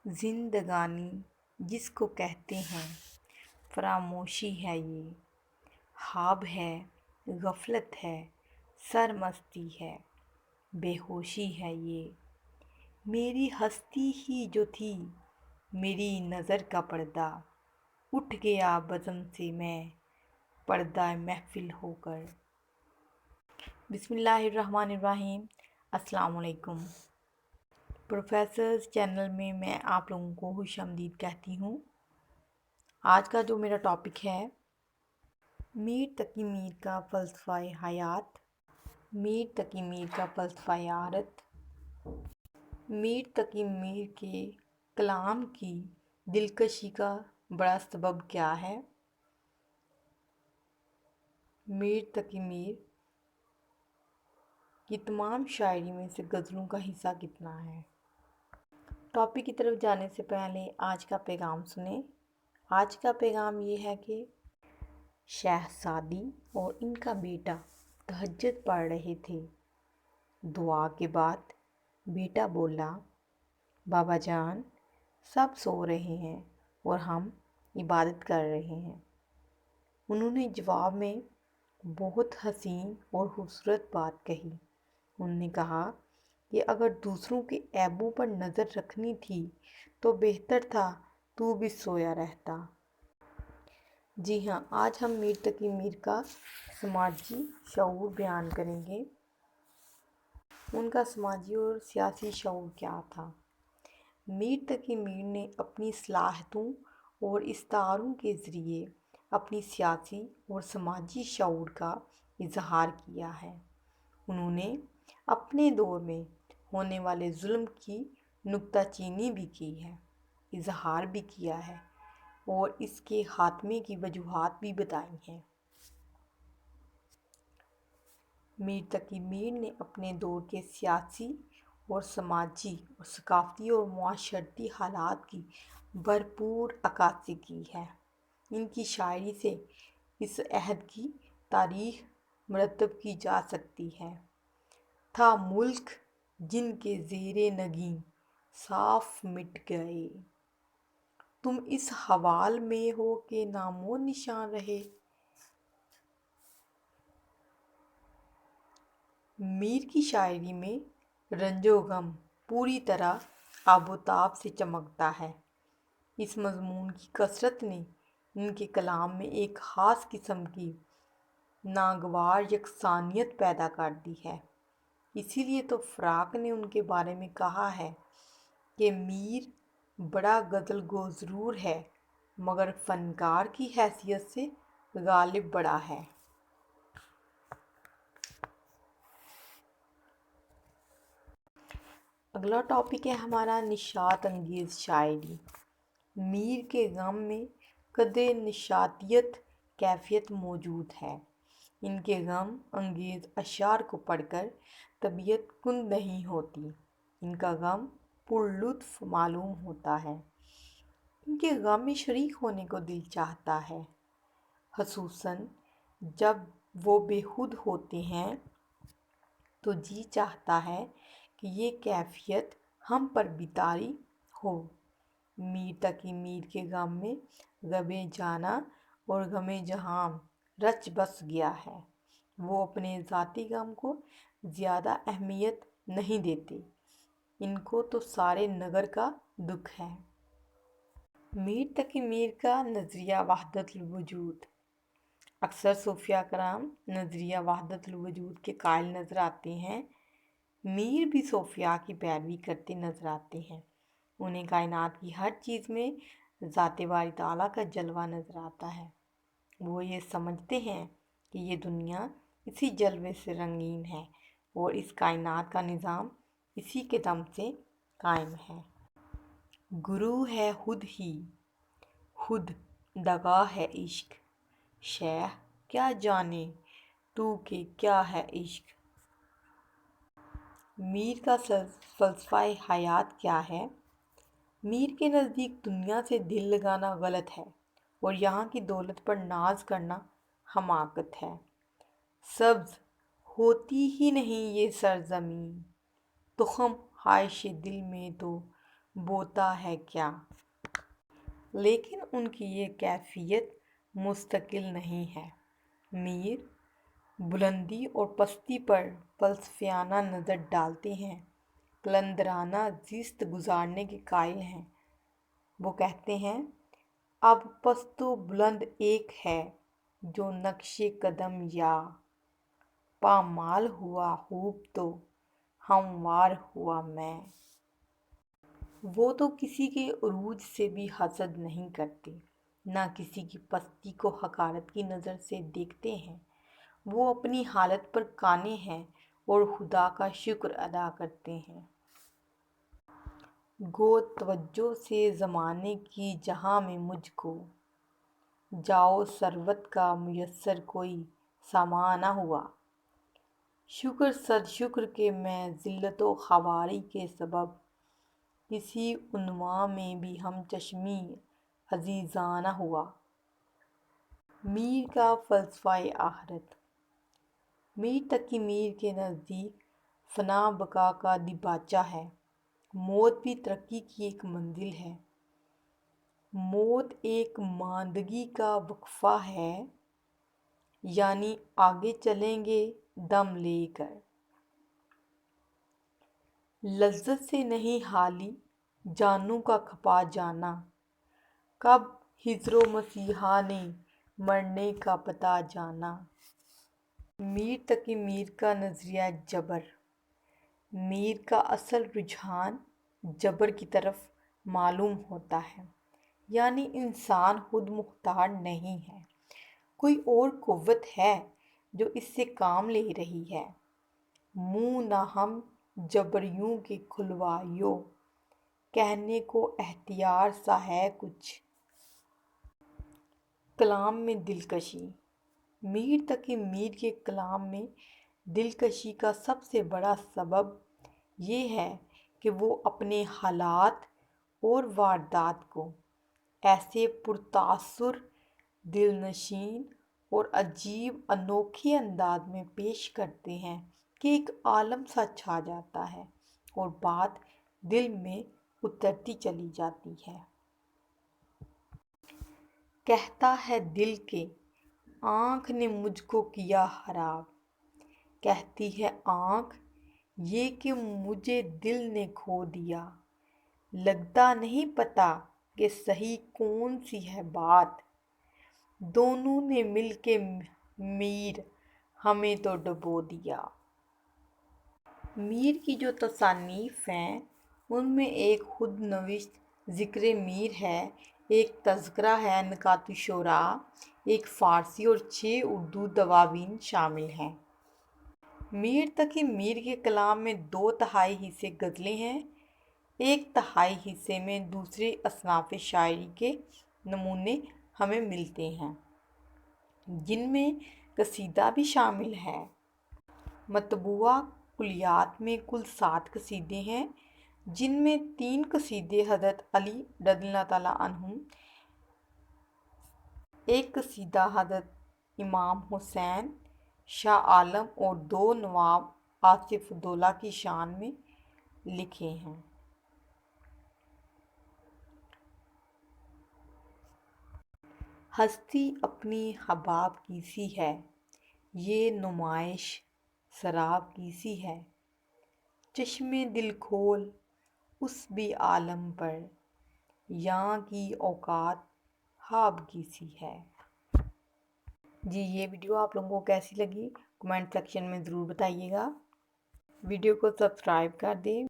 زندگانی جس کو کہتے ہیں فراموشی ہے، یہ خواب ہے، غفلت ہے، سرمستی ہے، بے ہوشی ہے یہ میری ہستی ہی جو تھی، میری نظر کا پردہ اٹھ گیا بزم سے میں، پردہ محفل ہو کر۔ بسم اللہ الرحمن الرحیم۔ السلام علیکم۔ پروفیسرز چینل میں آپ لوگوں کو خوش آمدید کہتی ہوں۔ آج کا جو میرا ٹاپک ہے، میر تقی میر کا فلسفہ حیات، میر تقی میر کا فلسفہ حیات۔ میر تقی میر کے کلام کی دلکشی کا بڑا سبب کیا ہے؟ میر تقی میر کی تمام شاعری میں سے غزلوں کا حصہ کتنا ہے؟ ٹاپک کی طرف جانے سے پہلے آج کا پیغام سنیں۔ آج کا پیغام یہ ہے کہ شہزادی اور ان کا بیٹا تہجد پڑھ رہے تھے۔ دعا کے بعد بیٹا بولا، بابا جان سب سو رہے ہیں اور ہم عبادت کر رہے ہیں۔ انہوں نے جواب میں بہت حسین اور خوبصورت بات کہی۔ انہوں نے کہا کہ اگر دوسروں کے عیبوں پر نظر رکھنی تھی تو بہتر تھا تو بھی سویا رہتا۔ جی ہاں، آج ہم میر تقی میر کا سماجی شعور بیان کریں گے۔ ان کا سماجی اور سیاسی شعور کیا تھا؟ میر تقی میر نے اپنی صلاحیتوں اور استعاروں کے ذریعے اپنی سیاسی اور سماجی شعور کا اظہار کیا ہے۔ انہوں نے اپنے دور میں ہونے والے ظلم کی نکتہ چینی بھی کی ہے، اظہار بھی کیا ہے اور اس کے خاتمے کی وجوہات بھی بتائی ہیں۔ میر تقی میر نے اپنے دور کے سیاسی اور سماجی اور ثقافتی اور معاشرتی حالات کی بھرپور عکاسی کی ہے۔ ان کی شاعری سے اس عہد کی تاریخ مرتب کی جا سکتی ہے۔ تھا ملک جن کے زیر نگیں صاف مٹ گئے، تم اس حوال میں ہو کہ نام و نشاں رہے۔ میر کی شاعری میں رنج و غم پوری طرح آب و تاب سے چمکتا ہے۔ اس مضمون کی کثرت نے ان کے کلام میں ایک خاص قسم کی ناگوار یکسانیت پیدا کر دی ہے۔ اسی لیے تو فراق نے ان کے بارے میں کہا ہے کہ میر بڑا غزل گو ضرور ہے مگر فنکار کی حیثیت سے غالب بڑا ہے۔ اگلا ٹاپک ہے ہمارا نشاط انگیز شاعری۔ میر کے غم میں قدر نشاطیت کیفیت موجود ہے۔ ان کے غم انگیز اشعار کو پڑھ کر طبیعت کند نہیں ہوتی، ان کا غم پر لطف معلوم ہوتا ہے۔ ان کے غم میں شریک ہونے کو دل چاہتا ہے، خصوصاً جب وہ بے خود ہوتے ہیں تو جی چاہتا ہے کہ یہ کیفیت ہم پر بھی طاری ہو۔ میر تقی میر کے غم میں غم جانا اور غم جہاں رچ بس گیا ہے۔ وہ اپنے ذاتی غم کو زیادہ اہمیت نہیں دیتے، ان کو تو سارے نگر کا دکھ ہے۔ میر تقی میر کا نظریہ وحدت الوجود۔ اکثر صوفیہ کرام نظریہ وحدت الوجود کے قائل نظر آتے ہیں۔ میر بھی صوفیہ کی پیروی کرتے نظر آتے ہیں۔ انہیں کائنات کی ہر چیز میں ذات باری تعالیٰ کا جلوہ نظر آتا ہے۔ وہ یہ سمجھتے ہیں کہ یہ دنیا اسی جلوے سے رنگین ہے اور اس کائنات کا نظام اسی کے دم سے قائم ہے۔ گرو ہے خود ہی، خود دغا ہے عشق، شیخ کیا جانے تو کہ کیا ہے عشق۔ میر کا فلسفہ حیات کیا ہے؟ میر کے نزدیک دنیا سے دل لگانا غلط ہے اور یہاں کی دولت پر ناز کرنا حماقت ہے۔ سبز ہوتی ہی نہیں یہ سرزمین، تخم خواہش دل میں تو بوتا ہے کیا؟ لیکن ان کی یہ کیفیت مستقل نہیں ہے۔ میر بلندی اور پستی پر فلسفیانہ نظر ڈالتے ہیں، قلندرانہ زیست گزارنے کے قائل ہیں۔ وہ کہتے ہیں، اب پست و بلند ایک ہے، جو نقش قدم یا پامال ہوا خوب تو ہموار ہوا میں۔ وہ تو کسی کے عروج سے بھی حسد نہیں کرتے، نہ کسی کی پستی کو حقارت کی نظر سے دیکھتے ہیں۔ وہ اپنی حالت پر قانع ہیں اور خدا کا شکر ادا کرتے ہیں۔ گو توجہ سے زمانے کی جہاں میں مجھ کو، جاؤ ثروت کا میسر کوئی سامان نہ ہوا۔ شکر صد شکر کہ میں ذلت و خواری کے سبب، کسی عنواں میں بھی ہم چشمی عزیزاں نہ ہوا۔ میر کا فلسفہ آخرت۔ میر تقی میر کے نزدیک فنا بقا کا دیباچہ ہے۔ موت بھی ترقی کی ایک منزل ہے۔ موت ایک ماندگی کا وقفہ ہے، یعنی آگے چلیں گے دم لے کر۔ لذت سے نہیں حالی جانوں کا کھپا جانا، کب ہجر و مسیحا نے مرنے کا پتہ جانا۔ میر تقی میر کا نظریہ جبر۔ میر کا اصل رجحان جبر کی طرف معلوم ہوتا ہے، یعنی انسان خود مختار نہیں ہے، کوئی اور قوت ہے جو اس سے کام لے رہی ہے۔ منہ نہ ہم جبریوں کے کھلوائیو، کہنے کو اختیار سا ہے کچھ۔ کلام میں دلکشی۔ میر تقی میر کے کلام میں دلکشی کا سب سے بڑا سبب یہ ہے کہ وہ اپنے حالات اور واردات کو ایسے پرتاثر، دلنشین اور عجیب انوکھے انداز میں پیش کرتے ہیں کہ ایک عالم سا چھا جاتا ہے اور بات دل میں اترتی چلی جاتی ہے۔ کہتا ہے دل کہ آنکھ نے مجھ کو کیا خراب، کہتی ہے آنکھ یہ کہ مجھے دل نے کھو دیا۔ لگتا نہیں پتہ کہ صحیح کون سی ہے بات، دونوں نے مل کے میر ہمیں تو ڈبو دیا۔ میر کی جو تصانیف ہیں ان میں ایک خود نوشت ذکر میر ہے، ایک تذکرہ ہے نکات الشعراء، ایک فارسی اور 6 اردو دواوین شامل ہیں۔ میر تقی میر کے کلام میں 2/3 حصے غزلیں ہیں، 1/3 حصے میں دوسرے اصناف شاعری کے نمونے ہمیں ملتے ہیں، جن میں قصیدہ بھی شامل ہے۔ مطبوعہ کلیات میں کل 7 قصیدے ہیں، جن میں 3 قصیدے حضرت علی رضی اللہ تعالیٰ عنہ، ایک قصیدہ حضرت امام حسین شاہ عالم اور 2 نواب آصف الدولہ کی شان میں لکھے ہیں۔ ہستی اپنی حباب کی سی ہے، یہ نمائش سراب کی سی ہے۔ چشمِ دل کھول اس بھی عالم پر، یاں کی اوقات خواب کی سی ہے۔ جی یہ ویڈیو آپ لوگوں کو کیسی لگی کمنٹ سیکشن میں ضرور بتائیے گا۔ ویڈیو کو سبسکرائب کر دیں۔